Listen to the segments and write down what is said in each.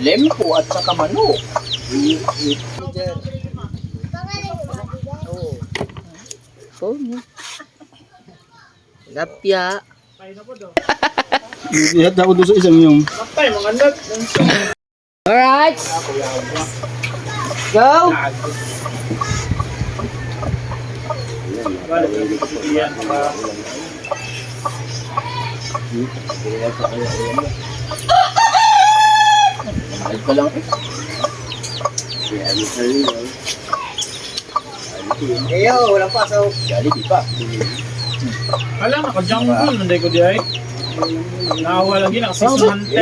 lempo at saka manok. Oh, lapya. Ihat ako doon sa isang yung. Alright. Go. Ay ka lang eh. Eyo, walang pasok. Jollibee pa. Alam, naka-jungle, nanday ko di ay. Nakawa lagi, naka-600.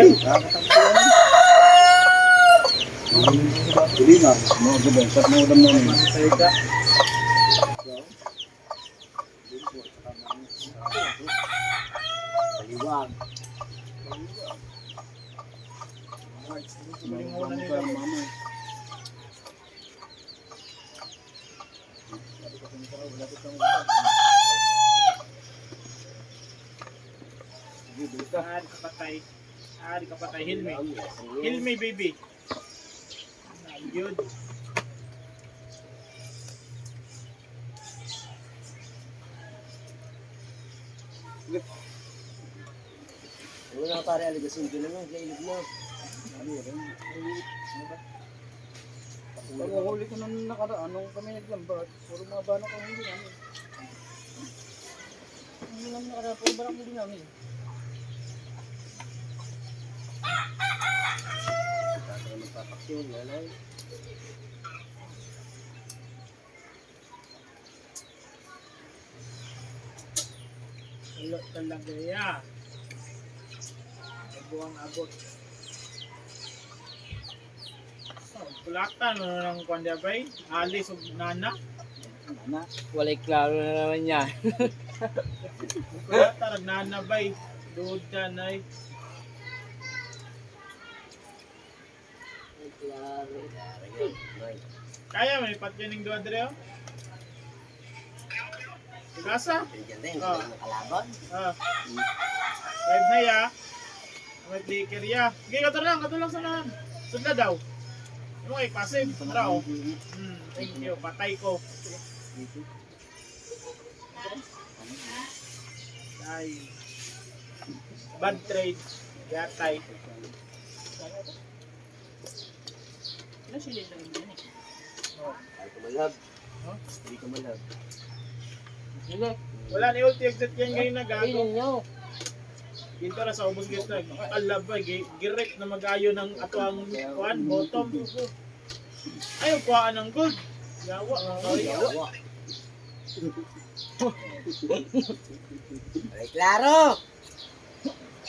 Hindi na. Mga gabay. Sa mga udam namin. Kaliwag. Di ka patay. Hilmi. Hilmi, baby. Good. Wala na pare, aligasin ko naman. Kailip mo. Pag huli ko nung nakaraan, nung kami naglambat, puro mga banak ang huli namin. Hindi namin nakaraan, puro banak huli namin. Tatay magpapaksyon, nanay. Ulo talaga ya. Buwang abot. Kulatan mo na ng kwan bay. Alis o nana. Walay klaro na naman yan. Kulatan ng nana bay. Dood ka na eh. Kaya mo ipat yun yung doon dito? Sigasa? Oh. Nakalaban. Live na ya. May flicker ya. Okay, kato lang sa nahan. Sudla daw. Ano kayo, passive? Tara o. Thank you, patay ko. Ay. Bad trade. Yatay. Ano sila sa rin yan eh? Hindi ka malab. Hindi ka malab. Sige. Wala ni ulti exit yan ngayon na gago. Ayun nyo. Dito na sa ubos gito. Alabay, girek na mag-ayo ng ato ang kuhan, bottom. Ayaw kuhaan ng gold. Yawa. Yawa. Ay, klaro!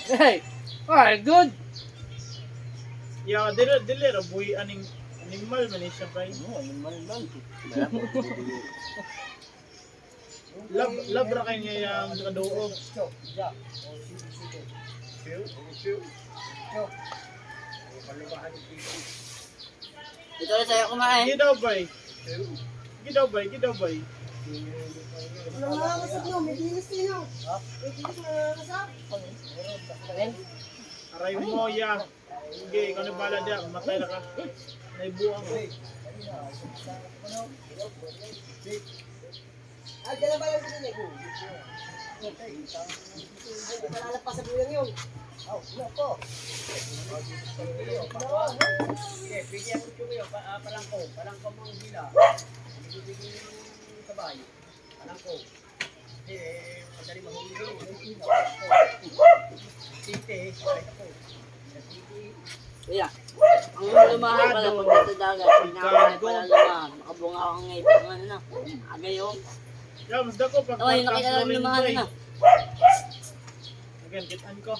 Hey! Alright, good! Ya, dili rabuy aning animal man siya pa. Animal man. Lab ra kay niya yung kaduog. Ito na sa'yo kumain. Gidaw bay. Wala nga kasap nyo, may dinis nyo. May dinis na kasap. Aray mo ya. Sige, ikaw na bala diya. Matay na ka. Naibuang mo. Ay, dala ba lang dito niya? Ay, palalap pa sa bulan yun. Oh, ano po? Sige, bigyan ko kayo. Palangko mo ang bila. Bigyan yung kabayo. Palangko. Madali mahuli yun. Site, kahit ako. Iya. Ang lumahan pala pag dito dagat. Pinakain pala lumahan. Makabunga ako ngayon. Ano na? Agayo. Ya, mas dako pag Oh, yung nakita lang lumahan na. Again, kitaan ko.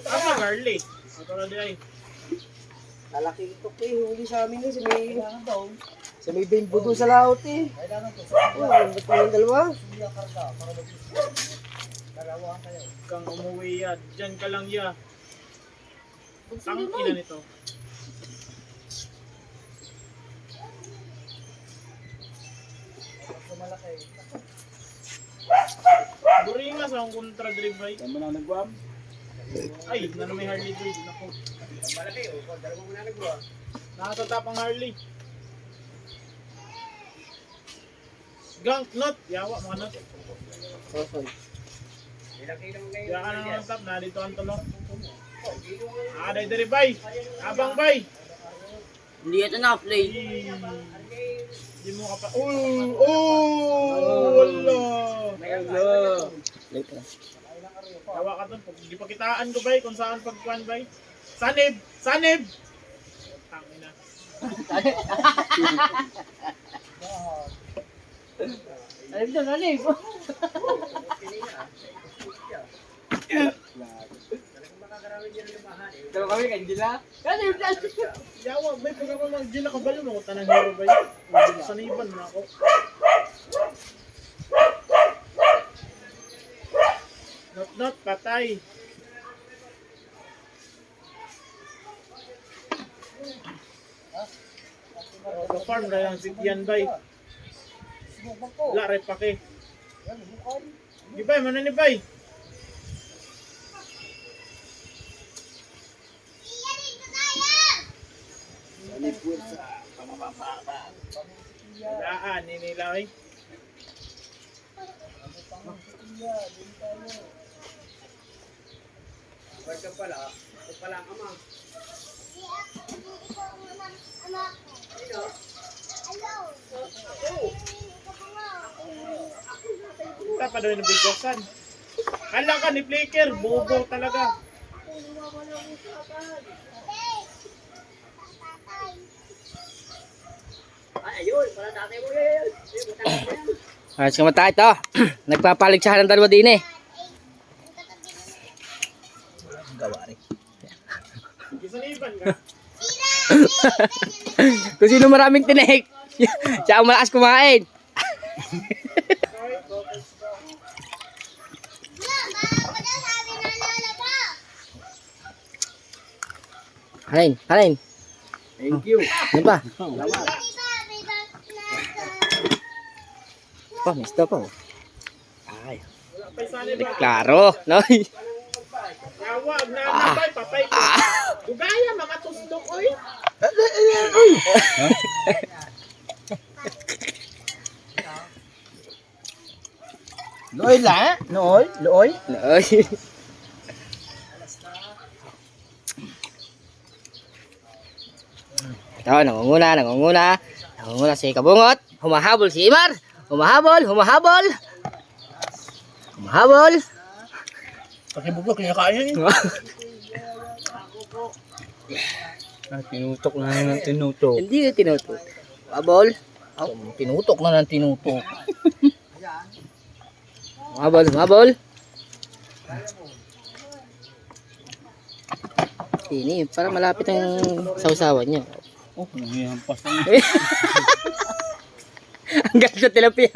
Apa garlic? Ito na di ay. Lalaki ito ko eh, huli sa amin eh, sa may bimbo doon sa laot eh. Oh, ba't pa yung dalawa? Kang umuwi ya. Diyan ka lang ya. Ang ina nito. Buringas ang kontra drive bay. Yan mo na nagwam. Ay, na may Harley Davidson ako. Malaki, dalawa mo na nagawa. Nakatatap ang Harley. Gunk nut. Yawa mga nut. Sosoy. Nilaki lang ngayon. Kaya ka na ng tap. Narito ang tulong. Ah, day dari bay. Abang bay. Hindi ito na-play. Hindi mo ka pa. Oh! Wala. Late na. Tawa ka doon. Hindi pa kitaan ko bay kung saan pagkuhan bay. Sanib! Sanib! Tangina. Alam doon, alim. Talagang makakaramid yan ng lumahan eh. Dalawa kami, kandila. Yawa bay. Pag ako mag-gin nakabalo mo. Tanang hero bay. Saniban na ako. Not patay. Farm na lang si Tian bay. Lare pa ke. Di bay, mana ni bay? Daan ni nila ay. Huwag ka pala. Ito pala ang ama. Sino? Wala pa daw yung nabigosan. Hala ka ni Flicker, bobo talaga. Ay, ayun. Pala tatay mo yan. Ayos ka mata ito. Nagpapaligsahan ng dalawa din eh. Gawa rin. Kisaniban ka. Kung sino maraming tinik, siya ang malakas kumain. Kanin, kanin. Thank you. Ano pa? Pa, misto pa. Ay, Wala pa yung saniban. klaro, no? Yawa, nanabay, patay ko. Dugaya, mga tusdok, oy. Loy la. Noy. Loy. Ay. Ito, nangunguna si Kabungot. Humahabol si Imar. Humahabol. Pakibubok niya kaya yun. Tinutok na ng tinutok. Hindi tinutok. Habol. Tinutok na ng tinutok. Humabol. Ini, para malapit ang sausawan niya. Oh, nangyayampas na. Hanggang sa tilapia.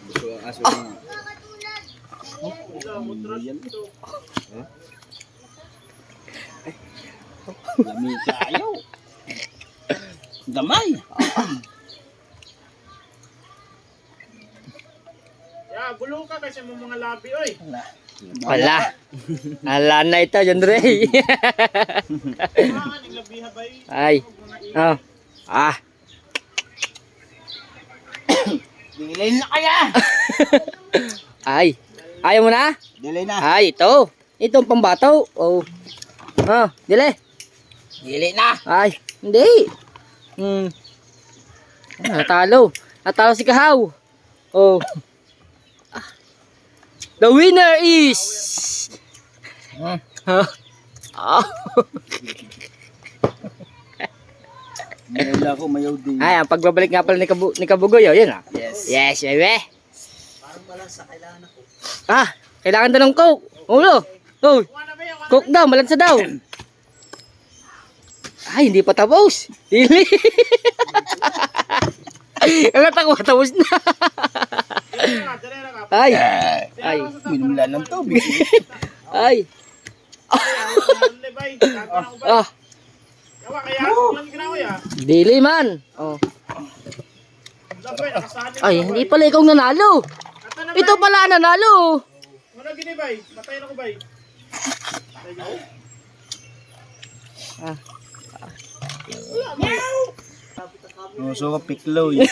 Gusto ang aso niya. Lami tayo. Gamay. Ya, gulo ka kasi mo mga labi, oy. Wala. Ala na ito, John Ray. Mga naglabiha ba eh? Ay. Oh. Ah. Dilay na kaya. Ay. Ayaw mo na? Dilay na. Ay, ito. Itong pambato. Oh. Ah, dili. Dilay na. Ay, hindi. Natalo. Natalo si Kahaw. Oh. The winner is... Mayaw na ako, mayaw din. Ay, ang pagbabalik nga pala ni Kabugoy, oh, yun ah. Yes. Yes, bebe. Parang malasa, kailangan ako. Ah, kailangan daw ng Coke. Ulo. Oh, Coke daw, malansa daw. Ay, hindi pa tapos. Dili. Ang takot, tapos na. Ay. Ay. Minula ng tubig. Ay. Ah, Yawa, kaya ako lang ginawa ya. dili man. Oh. Dabay, nakasanin Ay, ka, hindi bay. pala ikaw nanalo. Ato na, Ito bay. pala nanalo. Muna gini, bay. Patay na ko, bay. Patay na ko. Ah. Wala, bay. Muso ka piklo eh.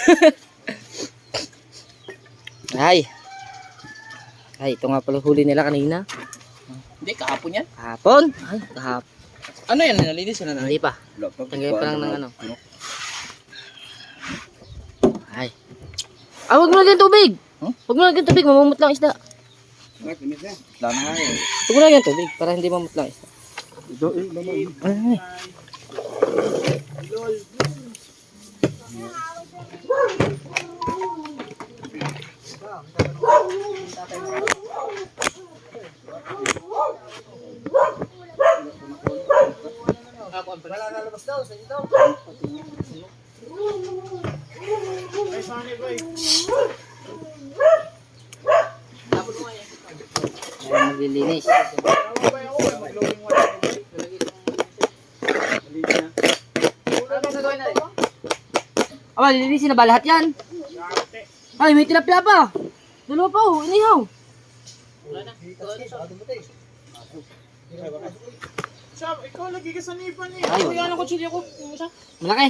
Ay. Ay, ito nga pala huli nila kanina. Hindi, kahapon yan. Kahapon. Ay, kahapon. Ano yan? Nalinis na Hindi pa. Tanggal pa lang ng ano. Ay. Ah, huwag mo lagyan tubig. Huwag mo lagyan tubig, mamumutlang isda. Wala na nga eh. Huwag mo lagyan tubig para hindi mamutlang isda. Ito eh, laman. Ay. Wala na labas daw sa dito. Bay, sani, bay. Ay, maglilinis. Tawa, bay, ako, bay. Mag-glowing water, bay. Aba, lilinisin na ba lahat yan? Dati. Ay, may tilapia pa. Dalawa pa oh, inihaw. Siya, ikaw lagi ka sa nipan eh. Ay, Ay, ano ko, chili ako. Malaki.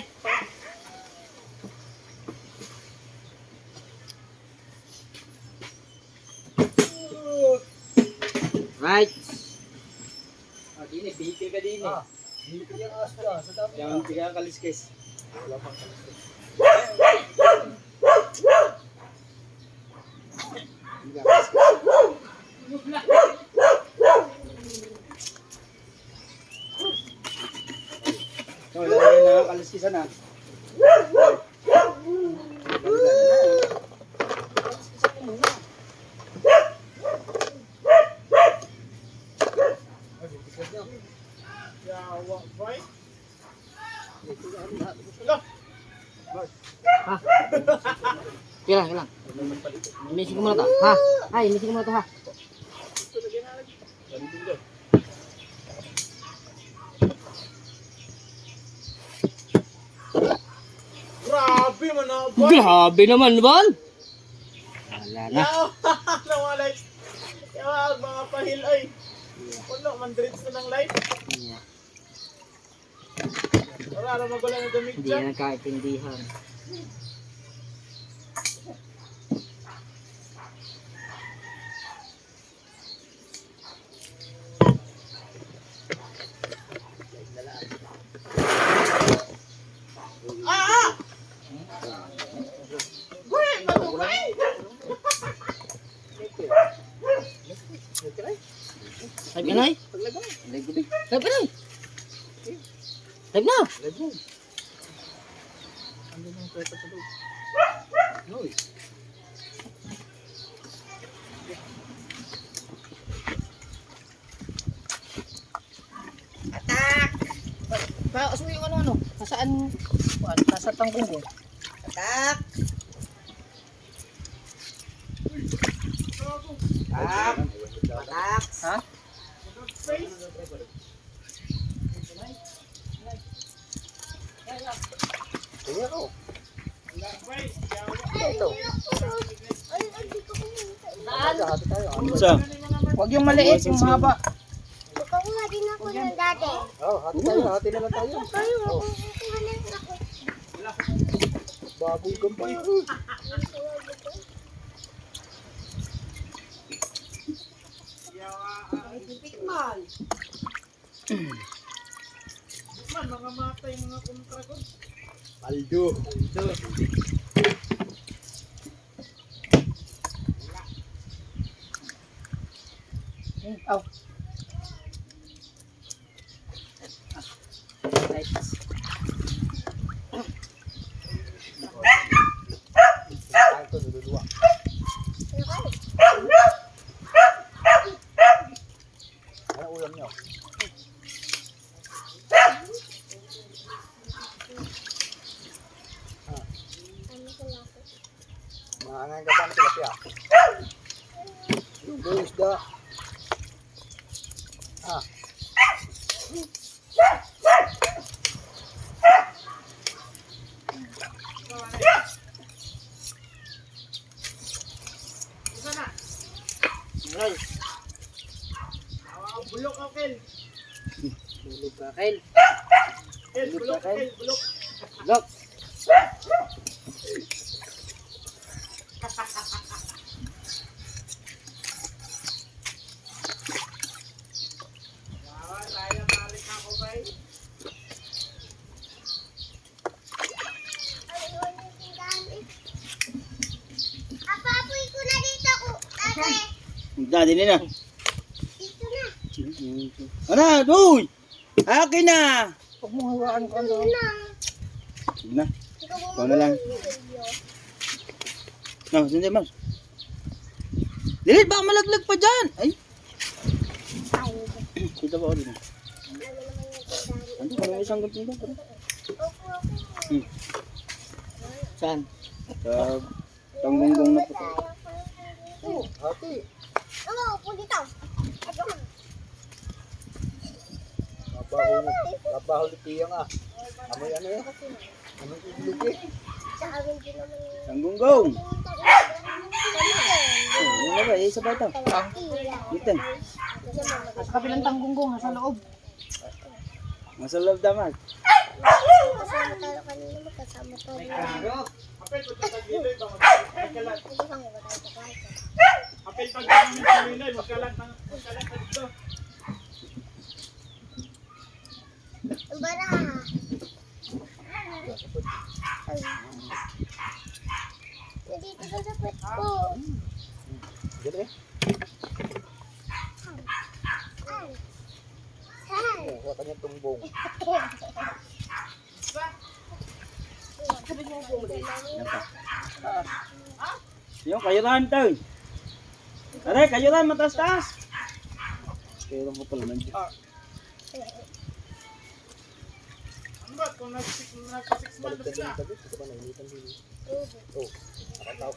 Right. Dini, bihikil ka dini. Bihikil yung aso ka. Sa dami. Yan, tiga kaliskis. Wala pang kaliskis. Oh, lalagay na kaliskisan na. Yawa, bay. Hala. Ha? Kailang, kailang. Imisin ko muna to. Ha? Ay, imisin ko muna to ha. Grabe man na, bay. Grabe naman, Bon. Wala na. Yawa, nawalay. Yawa, mga pahil ay. Wala, mandrits na ng life. Yeah. Wala na magwala na damit Hindi dyan. na nagkaintindihan. Live ka na eh. Live ka na eh. Live na. Tapos mo yung ano-ano. Nasaan? Nasa tangkong ko. Atak! Atak! Atak! Ha? Tingnan ko. Ito. Hati tayo. Sa? Huwag yung maliit, yung mahaba. Kukuha din ako ng dati. Oh, hati tayo. Hati na lang tayo. Kayo, kukuha din ako. Baboy gambay. Man, mga matay, mga kontra ko. Aldo. Aw. Ano ulam niyo? Maangang ka pa ng tilapia. Yung isda. Ah. Tol. Bulok ka, Kel. Bulog ka, Kel. Kel, bulok, Kel, bulok. Look. Yawa, tayo balik ako, bay. Ayun yung tindahan eh. Apapoy ko na dito ko. Ate, Dati nila. dito na. Ano? Uy! Akin na! Huwag mo hawaan ko ano. Na. Sige na. Ikaw mo Ikaw na lang. mag-video. No, sindi mas. Dili, baka malaglag pa dyan. Ay, Ay, kita ba ako din? ano naman yung tindahan. Ano, parang isang ganito dito. Opo, opo. Saan? Sa tanggunggong na po. Ate, Oo, upo dito. Ako. nabaho ni Pia nga. Amoy ano eh? Amoy iglog eh. Sa amin din naman yung Tanggunggong. Kami Ano na ba? Isa ba ito? Dito. Sa kabilang tanggunggong, nasa loob. Nasa loob damat. Kasama tayo kanina, magkasama tayo. Apel, pagkatag dito, ito. Magkalat. Hindi kami ba tayo sa kwarto? Apel, pagkatag dito, magkalat na dito. Ang bara. Nandito ka sa pet ko. Diyan eh. Ay. Saan? Huwag kanyang tumbong. Yung kayuran to. Aray, kayuran, mataas-taas. Kayuran ko pala nandiyan. Ano ba? Kung nag-6 months na sila. Tabi, ito ba nainitan din? Oh, nakataw.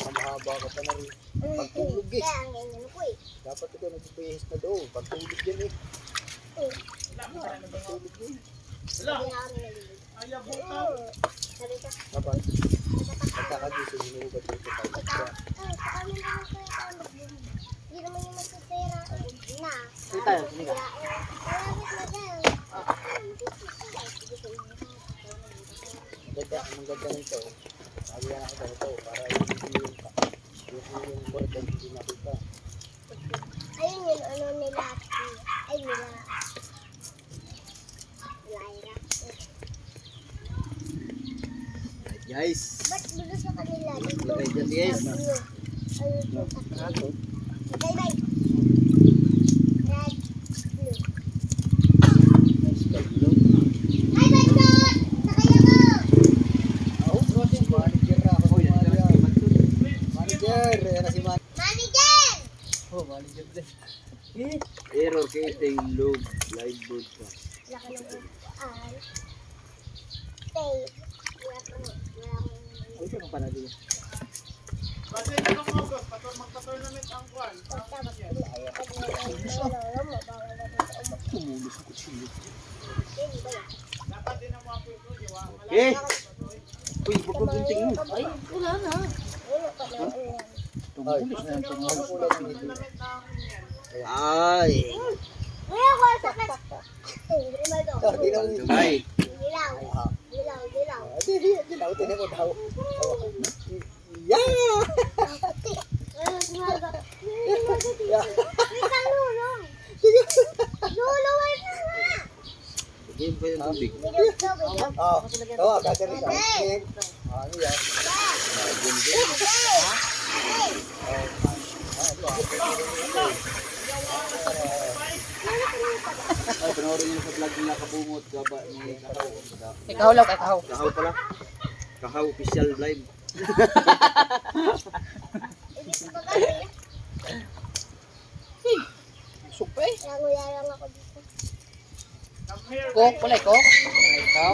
Mahaba ka pa na rin. Pagtulog eh. Kaya ang ganyan ko eh. Dapat ikaw nagbibihis na doon. Pagtulog yan eh. Pagtulog yan. Wala. Hindi na kami nalilid. Ayaw buta. Sabi ko, Dapat. Pagkakagising, inuugat dito tayo. ikaw, kami naman kayo tayo magbumili. Hindi naman yung magpapera. Na. Sige tayo, sige ka. Malapit na dyan. Ang ganda nito. Sabi yan ako ito. Para yung board ay hindi nakita. Ayun yun, ano nila. Ay, nila. Lyra. Guys. Ba't gulo sa kanila? Dito. Lagay dyan, guys. Ayun yung takip. Bye bye. Red, blue. Ay, bye, Tot! Sakaya mo! Manager na ako. Manager. Ayan na si manager. Manager! Oh, manager din. Error kay Taylog. Live broadcast. Laki ng upuan. Stay. Wala kang Ay, ito ang panalo. Kasi ito ng August, magka-tournament ang kwan. basta ayaw ka na lolo mo. Bawal na dito sa umak. Tumulo sa kutsilyo. Hindi ba yan? Dapat din ang mga puso, di ba? Eh! Uy, pagkukunting mo. Ay, wala na. Wala pa na. Tumulo na yan. Tumulo na yan. Tournament na yan. Ay! Wala ko sa pet. Rimaldo. Hindi na mo. Ay! Dilaw. Dilaw, dilaw. Tinaw mo daw. Yeah! Rimaldo. Wait lang, Lolo. Lolo, wait lang nga. Sige, pa yung tubig. Bilog to, bilog. Oo, kakarin ka. Ano yan? Ay, panoorin niyo sa vlog nila kabungot. Gaba ni Kahaw. Ikaw lang, ikaw. Kahaw pala. Kahaw official live. Supay. Languya lang ako dito. Come here. Coke, wala coke. Ikaw.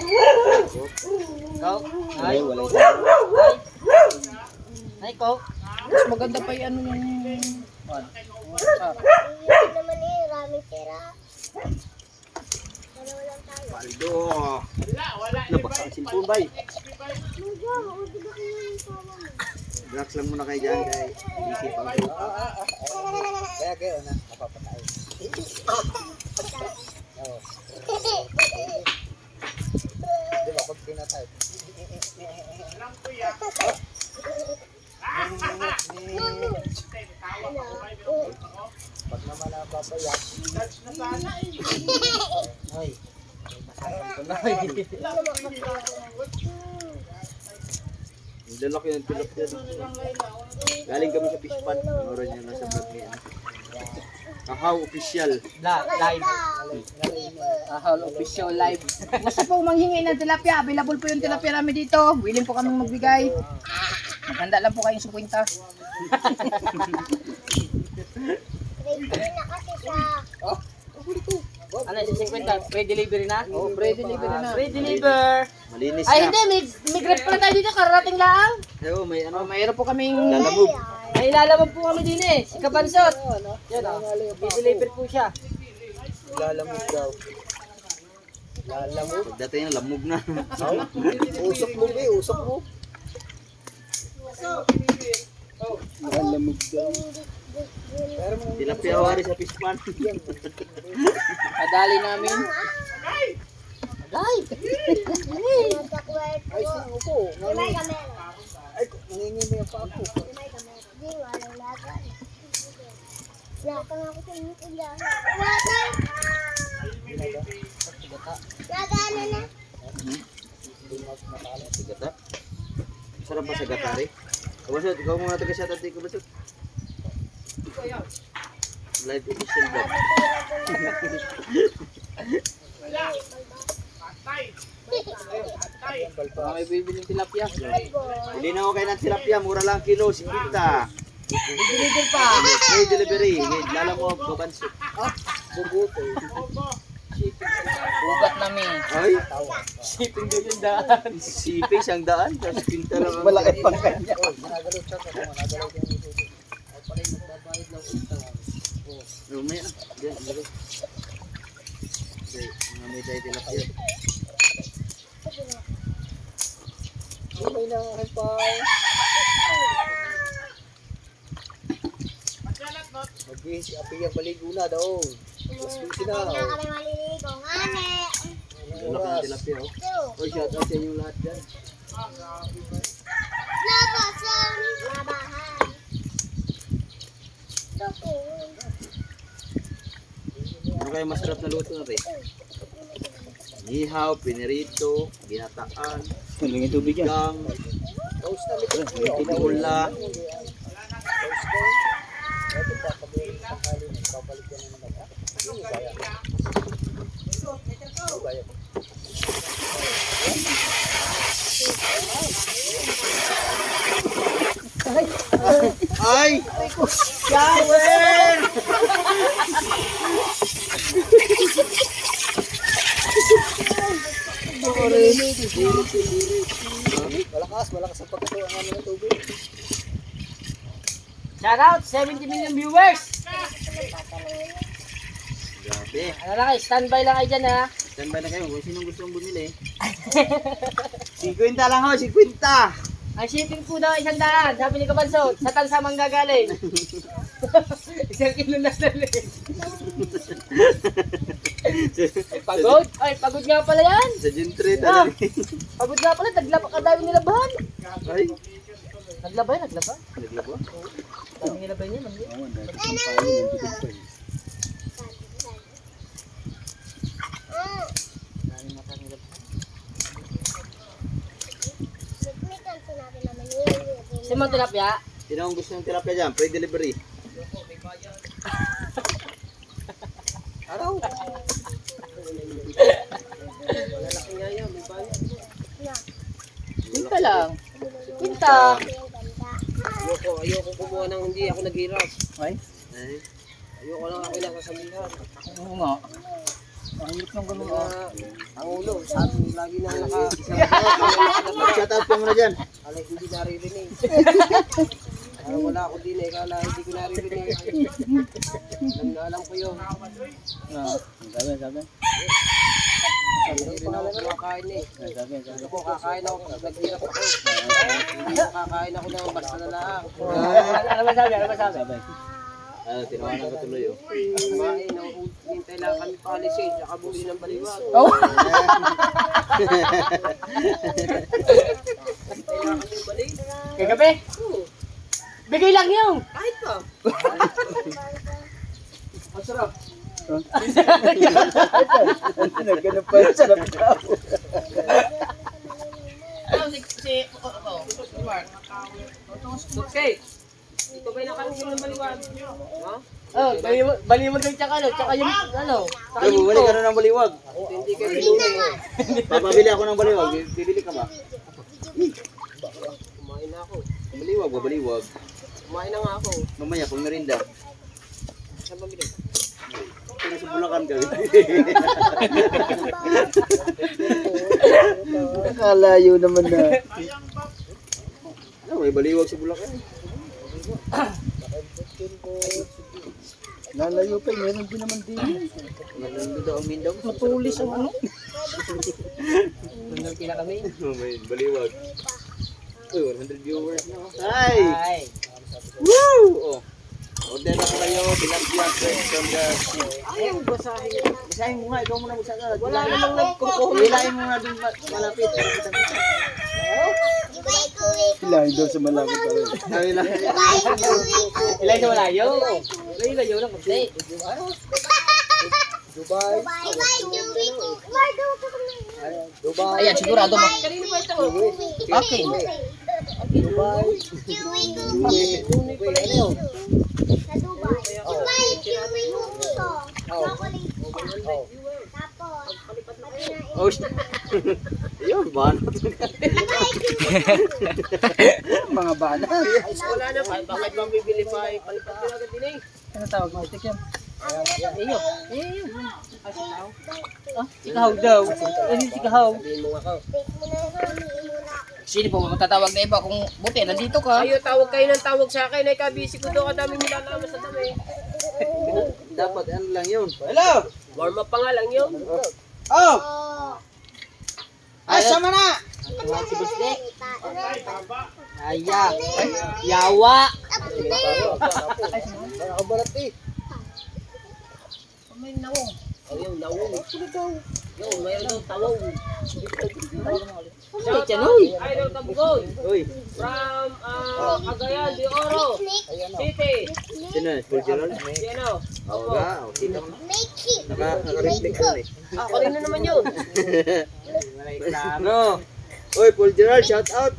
Ikaw. Ay, wala ito. Ay, coke. Mas maganda pa yan yung... Hindi naman eh, raming pera. Dalawa lang tayo. Paldo. Wala. Nabasa ang cellphone, bay. Mugo, maudod ako yung sawa mo. Relax lang muna kayo dyan, kay isip ang Kaya na, napapatay. Di ba, pag pinatay. Pag naman napapayak, ay, masarap ko na. Ang lalaki ng tilapia. Galing kami sa fish pond. Manoran niya nasa vlog niya. Kahaw official. Live. Official live. Gusto pong manghingi ng tilapia. Available po yung tilapia namin dito. Willing po kami magbigay. Maganda lang po kayong 50. Grade 3 na kasi siya. Ano, 50? Free delivery na? Oh, free delivery na. Free deliver. Malinis Ay, na. hindi. May grab pala tayo dito. Kararating lang. Ayo, may ano. Mayroon po kaming... Lalamog. May lalamog po kami din eh. Si Kabansot. Yan o. Free deliver po siya. Lalamog daw. Lalamog? Pagdating na, lamog na. Usok mo, be, usok mo. Lalamog daw. Tilapia wari sa fish pond. Kadali namin. Ay! Ay, saan upo? May kamera. Ay, nangingi mo yung papo. May kamera. Di, walang laga. Laga nga ako sa inyo. Laga. Laga na na. Gata. Sarap ba sa gatari? Kabasot, ikaw muna taga-shot at kabasot. Live official vlog. May bibili ng tilapia. Hindi na ako kayo ng tilapia, mura lang kilo, 50. Deliver pa. Free delivery, lalamog, Kabansot. Bubuto. Ugat namin. Ay, Shipping doon yung daan. siping siyang daan, tapos pinta lang. Malaki pang kanya. Oh, managalaw siya ka. Managalaw siya ng suso. Ay, pala yung magbabayad lang utang. Rumaya na. Diyan, diyan. Okay, mga may tayo tilapia. May nangahin pa. Mag-wish, apiyang baligo na daw. Mas busy na. Kaya kami maliligo. Ngane. Ang laki ng tilapia, oh. Oy, shout out sa inyong lahat dyan. Labasan. Labahan. Ano kayo masarap na luto na rin? Nihaw, pinirito, ginataan, Tulungin tubig yan. gang, Taos na likod ko. titula. Taos ko. Ito pa, pag-iing tanghali na. Babalik yan naman ako. Hindi kaya. Hindi kaya. Ay! Shower! Malakas ang pagkatuwa namin ng tubig. Shout out, 70 million viewers. Grabe. Ano lang kayo, standby lang kayo dyan ha. Standby na kayo kung sinong gusto mong bumili. 50 lang ho, 50! Ang shipping po daw 100, sabi ni Kabansot, sa tansa manggagaling. 1 kilo na dali. Ay, pagod? Ay, pagod nga pala yan. Sa Gentry, Ah. talaga. Pagod nga pala, kadami nilabahan. Ay, Naglaba? naglaba? Dami nilabahan yan. Mami. Dami mata nilabahan. Nagmitan sinabi naman yun. Simon tilapia. Sino ang gusto ng tilapia dyan? Free delivery. Araw. Quinta lang. Quinta. Ayoko kumuha ng hindi ako naghirap. Ay, Ay, Ayoko lang ako lang kasabihan. oo nga. Ang hirap ng ganun. Ang ulo, sabi lagi na mag-shout out ka muna dyan. alay hindi naririnig. Parang wala ako din eh. Kala hindi ko narinig. Alam ko yun. Sabi. Hindi rin ako kumakain eh. Ano po, kakain ako pag naghirap ako. Hindi kakain ako ng basta na lang. Ano masabi? Tinawanan ko tuloy oh. Kumain, hintay lang kami palisin, saka buli ng baliwag. Oh. Hintay lang kami balik. Kagabi? Bigay lang yun! Kahit pa. Masarap. Nagganap pa yung sarap ka. Okay. Ito ba yung nakangin ng baliwag? Ha? Oh, balimag yung tsaka yung ano. Ay, bumili ka na ng baliwag. Hindi kayo binuli. Papabili ako ng baliwag. Bibili ka ba? Kumain na ako. Baliwag. Kumain na nga ako. Mamaya, kung merinda. Saan ba bilhin? Kung sa Bulacan ka. Nakalayo naman na. Ano, may baliwag sa Bulacan. Lalayo pa, meron din naman din. Nalalo daw ang Mindanao. Matulis ang ano. Nandun kina kami. May baliwag. Uy, 100 viewers na. Ay! Ay. Woo! Oh. Order na kayo, tilapia, from the... Ayaw, basahin. Basahin mo nga, ikaw muna magsasalat. Wala namang nagkukuha. Hilahin mo nga dun malapit. Hilahin daw sa malapit pa rin. Ilay sa malayo. Layo lang. Hindi. Dubai, Dubai. Ayan, sigurado mo. Kanino ba ito? Okay. Dubai. Dubai pala yun. Sa Dubai. Dubai, kiwi mo ito. Chocolate. Tapos, Oh, shit. Yun, banat. Mga banat. Wala na. Bakit bang bibili pa? Palipat ko agad din eh. Ano tawag mo? Tikim. Iyo. Iyo. Ikaw daw. Ano ikaw? Sabihin mo nga ka. Sino po matatawag na iba kung buti, nandito ka. Ayaw, tawag kayo ng tawag sa akin. Ay, kabisi ko doon. Kadaming nilalaman sa dami. Dapat ano lang yun. Hello! Warm up pa nga lang yun. Oh! Ay, sama na! Si Busdek. Aya. Yawa. Nakakabarat eh. May nawong. Ayaw, nawong. Yo, mayroon daw tawong. Ay, Chanoy. Ay, daw tabugoy. Uy, From Cagayan de Oro City. sino na? Full Gerald? Si ano? Oo nga, oh, kita mo. make it. Naka-reflect ka eh. Ako rin na naman yun. Ano? Uy, Full Gerald, shout out!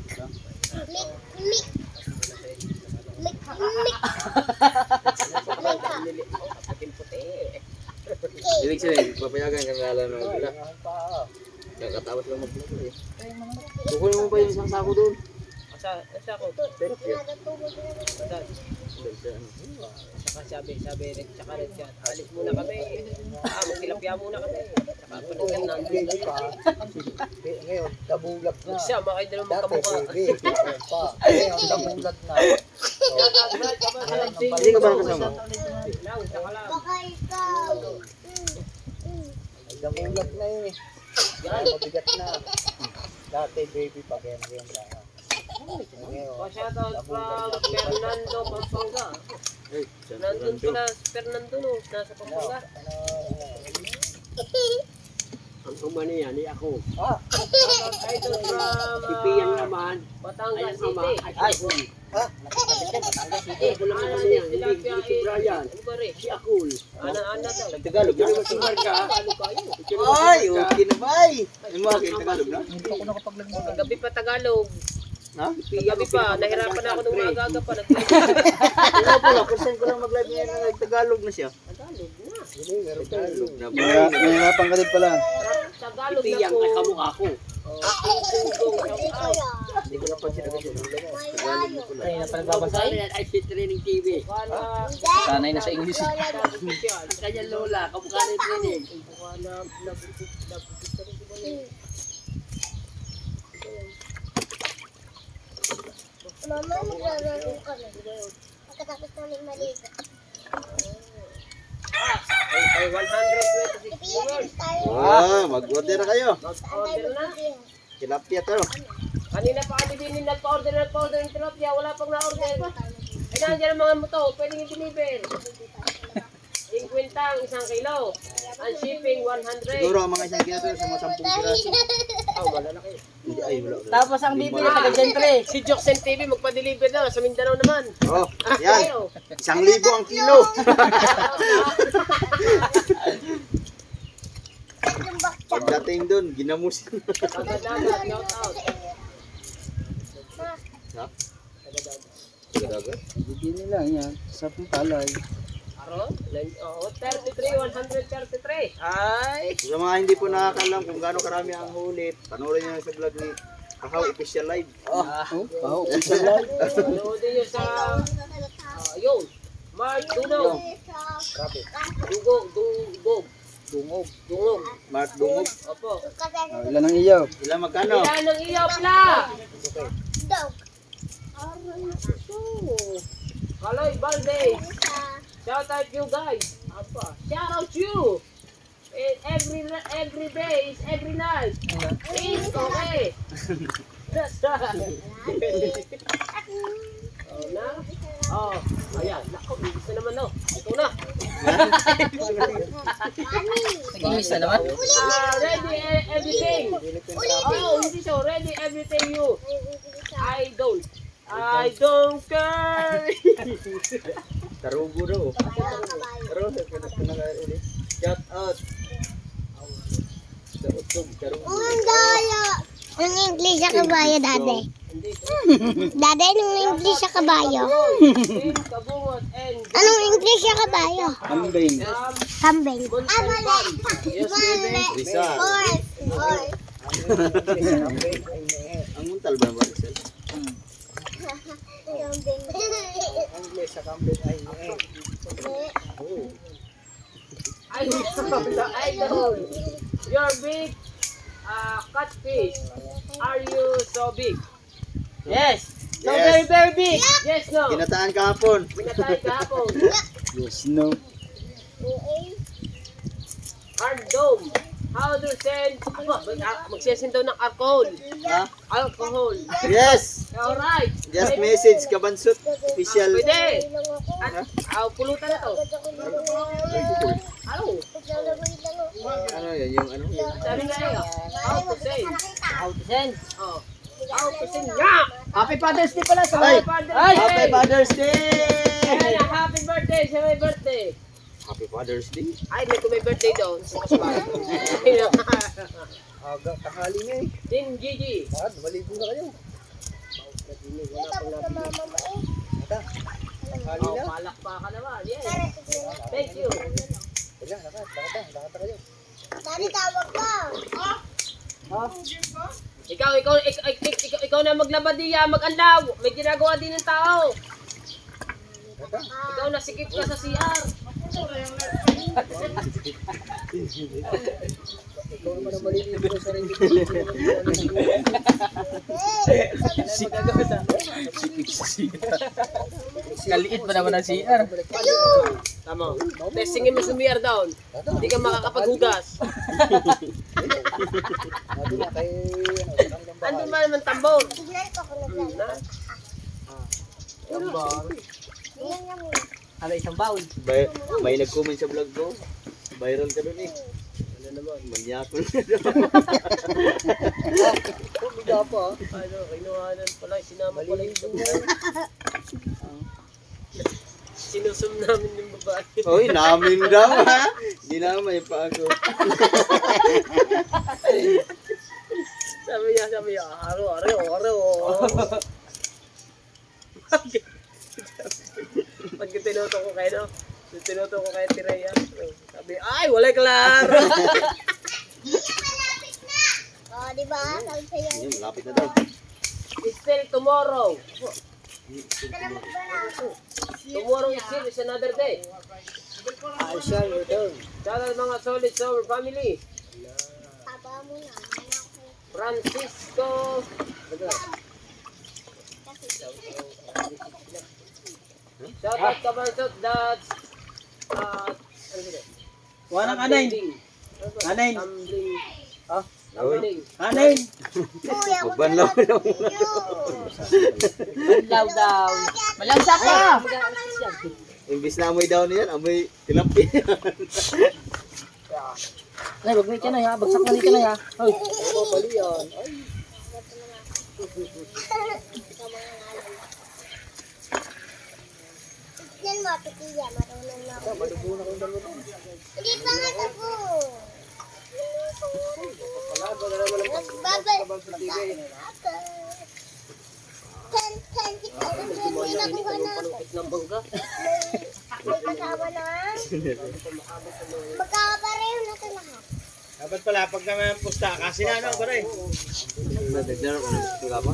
Ibig sabihin, papayagan ka na lang ng wala. Kakatapos lang mag-vlog eh. Kukunin mo pa yung isang sako doon. Asa ako. Tilapia. Asa. Saka sabi rin, saka rin siya. Alis muna kami. Magtilapia muna kami. Saka panagyan na. Ngayon, dabulag na. Siya, makay din naman kamukha. Ngayon, dabulag na. Hindi ka ba nakasama? Lang, saka lang. Baka ikaw. Dabulag na yun eh. Yan, mabigat na. Dati baby pa kaya ngayon lang. Ngayon, Shoutout from Fernando, Pampanga. Ay, Nandun sila, Fernando no, nasa Pampanga. ang umani yan, ako. Idol from Pipiyan naman. Batangas Ayan, ama. City. Ay, ako lang Ano naman si yan. Hindi Tilapia si Brian. Ano ba rin? Si Akul. Ana daw. Tagalog Hindi na? naman si Marka. Ano kayo? Ay, okay na ba eh? Yung mga kayo Tagalog na? Hindi pa ako nakapaglag. Gabi pa Tagalog. Ha? Gabi pa, nahirapan ako nung aga-aga pa. Wala pala, first time ko lang mag-live ngayon na nag-Tagalog na siya. Tagalog na. Tagalog na ba? Nahirapan ka din pala. Tagalog na Pipiyang po. na kamukha ko. Hindi ko na pa sinabi siya. Tagalog na pala. Ay, napagbabasa yan ay si Training TV. Sanay na sa English. Kanya lola, kamukha na yung training. Mama, maglalaro ka na. Pagkatapos namin maligo. Ay, 126 viewers. Mag-order na kayo. Mag-order na. Tilapia to. Kanina pa kami din nagpa-order ng tilapia. Wala pang na-order. Ay, nandiyan ang mga moto. Pwedeng i-deliver. 50 ang 1 kilo. Ang shipping, 100. Siguro ang mga isang kilo to sa mga 10 piraso. Oh, wala na kayo. Hindi, ay, wala. Tapos ang bibili taga Gentry. Si Joxen TV magpa-deliver na. Sa Mindanao naman. Oh, yan. 1,000 ang kilo. Pagdating doon, ginamusin. Pagkadagat, shout out. Ha? Tagadagat? Bigyan lang yan sa palay. Aro? 33, 133. Ay! Sa mga hindi po nakakalam kung gaano karami ang huli, panoorin nyo sa vlog ni Kahaw Official Live. Isa lang. Panoodin nyo sa... yun. Mark Dunog. Dungog. Mark Dungog. Opo. Ilan ang iyaw? Ilan magkano? Ilan ang iyo, Pla? Dog. Kaloy Balde. Shout out you guys. Apa? Shout out you. Every day is every night. It's okay. That's right. Oh, na? Oh, ayan. Nako, bilis na naman, no? Ito na. Nag-iisa naman. Ready everything. Oh, hindi siya. Ready everything you. I don't care. Tarugo daw. Pero, ulit. Shout out. Sa utog, tarugo. Ang daya. Ang English sa kabayo, dade. Dade, anong English sa kabayo? Kabungot and Anong English sa kabayo? Kambing. Kambing. Yes, baby. Rizal. Horse. Ang muntal ba ba, Rizal? Idol. You're big. Catfish. Are you so big? Yes. So Yes. very big. Yes, no. Ginataan kahapon. Pinatay kahapon. Yes, no. Hard dome. How to send? Magsesend daw ng alcohol. Ha? Alcohol. Yes! Alright. Just message Kabansut. Official. Pwede. Pulutan na to. Ano? Ano yun? Yung ano? Sabi nga yun. How to send? How to send? Oh. How to send nga? Happy Father's Day pala sa Ay! Happy Happy Father's Day! Happy birthday sa may birthday. Happy Father's Day? Ay, may birthday doon. Aga, tanghali nga eh. Team Gigi. Maligo na kayo. Tanghali Oh, na. palakpakan naman. Yes. Thank you. Wala, lakad kayo. Dali, tawag ka. Ikaw na maglaba diya, mag-andaw. May ginagawa din ng tao. Ikaw na sikip ka sa CR. Ikaw naman ang maliligo sa sarili. Kaliit pa naman ang CR. Tama. Testingin mo sumiyar down. Hindi ka makakapaghugas. Sabi na kay, sa kanilang bahay. Andun ba naman tambor? Tignan ko kung naglalaro. Tignan nga muna. Ano isang bowl? May nag-comment sa vlog ko. Viral ka dun eh. Ano naman? Manyakol na daw. Biga pa. Ano, kinuhanan pala. Sinama pala yung bunga. Sinusum namin yung babae. Hoy, namin daw ha. Hindi naman pa ako. Sabi niya, aro. Pag tinuto ko kayo, no? Tinuto ko kay Tiraya. Sabi, ay, wala klaro. Oh, di ba? Sabi sa'yo. Ayun, lapit na daw. Still tomorrow. Ito na magbalaro. Tomorrow is still is another day. I shall return. Shout out mga solid summer family. Taba mo na. Francisco. Shout out ka man, shout that's ano ba? Wala nang anayin. Anayin. Tumbling. Uy. Anayin. Kuya, wag Magbanlaw na Banlaw daw. Malansa ka. Imbis na amoy daw niyan, amoy tilapia. Ay, wag mo ka na ya. Bagsak na ka na ya. Ay. yan mo, Pikiya. Marunong na ako. Hindi pa nga ito po. Ng bangka. May kasama na. Magkakapareho na ito lahat. Dapat pala, pag naman pusta, kasi na ano, pare. Nagdaro ko ng sila pa.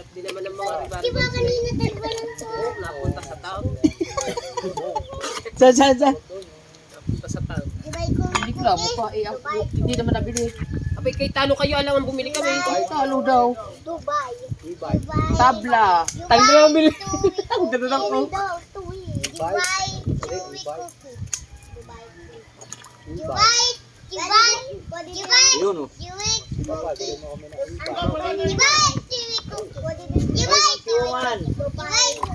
Hindi naman ng mga rival. Di ba kanina dalawa lang to? Napunta sa town. Saan? Napunta sa town. Dubai ko. Hindi ko lang pa. Eh, hindi naman nabili. Abay, kay talo kayo, alam ang bumili kami. Talo daw. Dubai. Tabla. Tayo na lang bili. Ang ganda lang ko. Dubai. Dubai. Yun oh.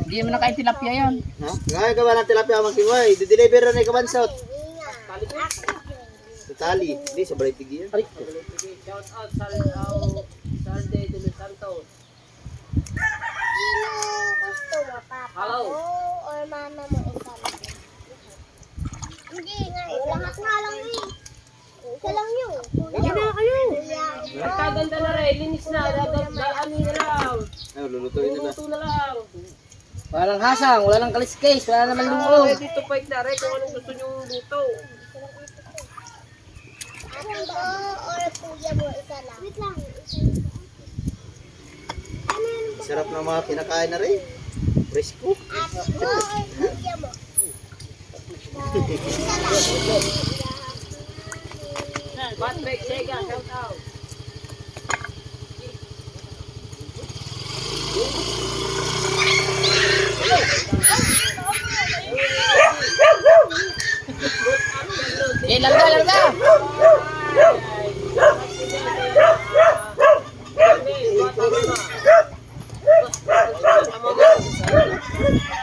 Hindi naman nakain tilapia yan. Ha? Ngaya ka ba ng tilapia magkiway? Di-deliver na yung kabansot. Sa tali. Hindi, sa bright tigi yan. Shout out Salde de los Santos. Sino gusto mo, papa Hello. mo or mama mo isa lang? Hindi nga, lahat nga lang eh. Isa lang yun. Ayun na kayo. Kuya. Nagkaganda na rin, linis na, dami na lang. Ay, lulutuin nila. Luto na lang. Walang hasang, wala lang kaliskis, wala naman lungong. Ready to fight na rin kung anong gusto nyo luto. Ako or kuya mo isa lang? Wait lang. Sarap na mga kinakain na rin. Fresco. Ate mo or kuya mo? Isa lang. Patrick, Sega, shout out. Eh, larga.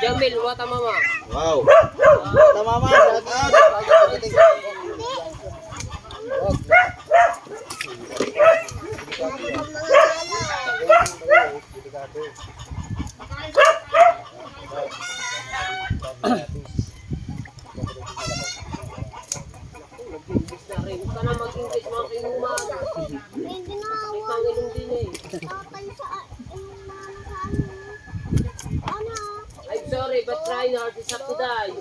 Jamil, wata mama. Wow. Tama ma. Shout out. Huwag ka na mag-English mga kinuman. May ginawa. Isang ilong din eh. Papay sa ano? I'm sorry, but trying hard is up to die.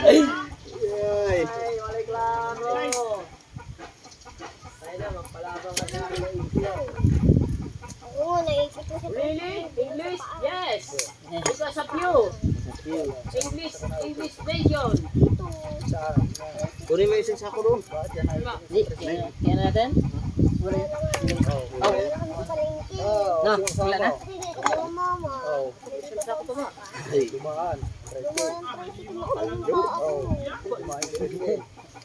Ay. Ay, walay klaro. Ay na, magpalabang ka na ng English. Oo, naisip ko sa Really? English? Yes. Because of you. English nation. Kunin mo yung isang sako doon. Kaya natin? No, wala na. mama. Ay.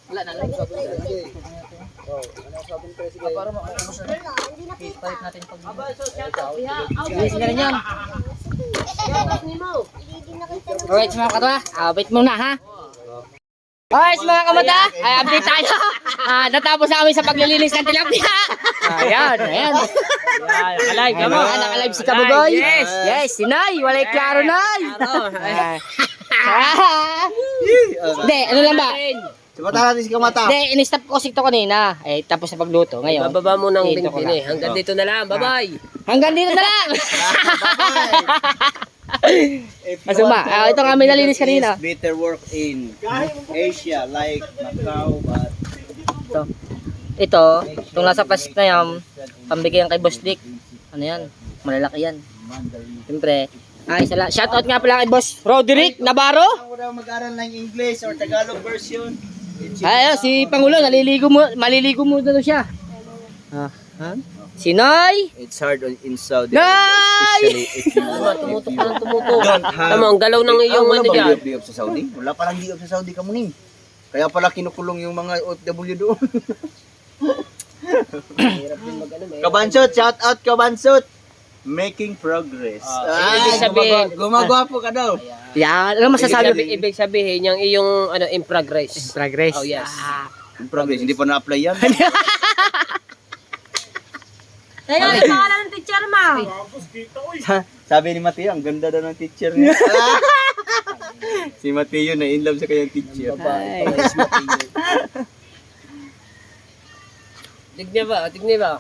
Wala na lang. Para maubos na. Palit natin pag... Aba, so shout out diha. Bilis na rin yan. Shout out ni mo. Alright, mga katwa. Wait muna ha. Alright, mga kamata. Ay, update tayo. Natapos namin sa paglilinis ng tilapia. Ayan. Alive ka mo. Nakalive si Kabugoy. Yes, si Nay. Walay klaro, Nay. Hindi, ano lang ba? Sabata natin si Kamata. Hindi, in-stop ko kasi ito kanina. Eh, tapos na pagluto. Ngayon, Bababa mo ng dito ko LinkedIn na. eh. Hanggang dito na lang. Bye-bye. hanggang dito na lang. Masuma. Ito nga may nalinis kanina. Better work in Asia like Macau but Itong nasa plastic na yan, pambigyan kay Boss Dick. Ano yan? Malalaki yan. Siyempre. Isa lang. Shoutout nga pala kay Boss Roderick Navarro. ako daw mag-aral ng English or Tagalog version. Ay, si Pangulo, maliligo mo daw siya. Sinoy? It's hard in Saudi Nay! Arabia, especially if you Tumutok ka ng tumutok. don't have... Tama, ang galaw ng iyong wala ano bang dyan. diop sa Saudi? Wala palang diop sa Saudi kamuning. Kaya pala kinukulong yung mga OFW doon. Hirap din mag ano. Kabansot, shout out Kabansot. Making progress. ibig sabihin- gumagwapo ka daw. Yan, ano masasabi? Ibig sabihin, yung iyong ano, in progress. Progress. Oh, yes. In progress, hindi pa na-apply yan. Kaya ang pangalan ng teacher mo. Tapos dito, uy. Sabi ni Mateo, ang ganda daw ng teacher niya. Si Mateo na in love sa kanyang teacher. Tignan ba?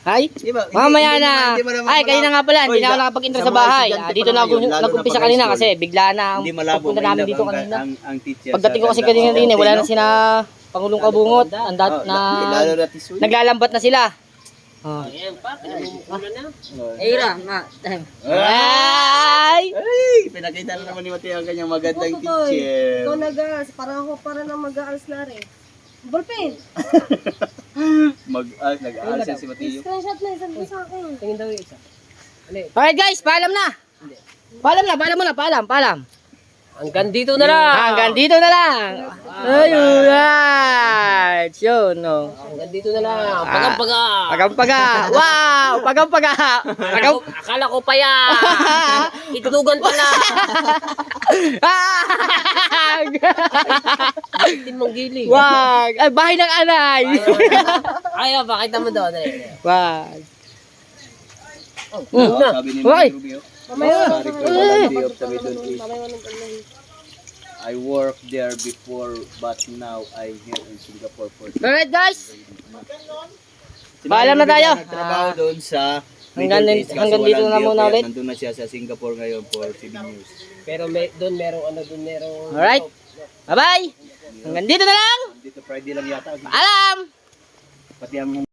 Ay, Diba, mamaya na. hindi mo naman Ay, kanina nga pala, hindi Oy, na ako sa- nakapag-intro sa sa mga bahay. estudyante Dito pa na ako lang yun, lalo na nag-umpisa pag kanina high kasi school. bigla na ang Hindi malabo pagpunta may namin love dito ang, kanina. ang teacher. Pagdating ko sa kasi ganda kanina ng din, wala na no? sina Pangulong Kabungot. Lalo na tisoy. Naglalambat na sila. Oh. Ayan pa, pinamumukulan na. Ayra, ma. Ay! Ay, pinakita na naman ni Mateo ang kanyang magandang teacher. nag-aaral. Parang ako para na mag-aaral na rin. Ballpen. Nag-aaral si Mateo. Screenshot na isang sa akin. Tingin daw yung isa. Alright guys, paalam na. Paalam muna, paalam. Hanggang dito na lang. Hanggang dito na lang. Ayun, right. Yun, no. Hanggang dito na lang. Pagampaga. Pagampaga. Wow, pagampaga. Akala ko pa yan. Itlugan pala. Tin mong gili. Wag. Ay, bahay ng anay. Ayaw, pakita mo doon. Wag. Sabi ni Hoy. Rubio, sorry ko walang diop sabi doon is, I worked there before but now I'm here in Singapore for Alright guys. Si Paalam na Rubio tayo. nagtrabaho doon sa Hanggang Middle East kasi hanggang dito walang na diop, muna kaya ulit. Nandun na siya sa Singapore ngayon for 7 years. Pero doon merong Alright. Bye-bye. Hanggang dito na lang. Dito Friday lang yata. Alam. Pati ang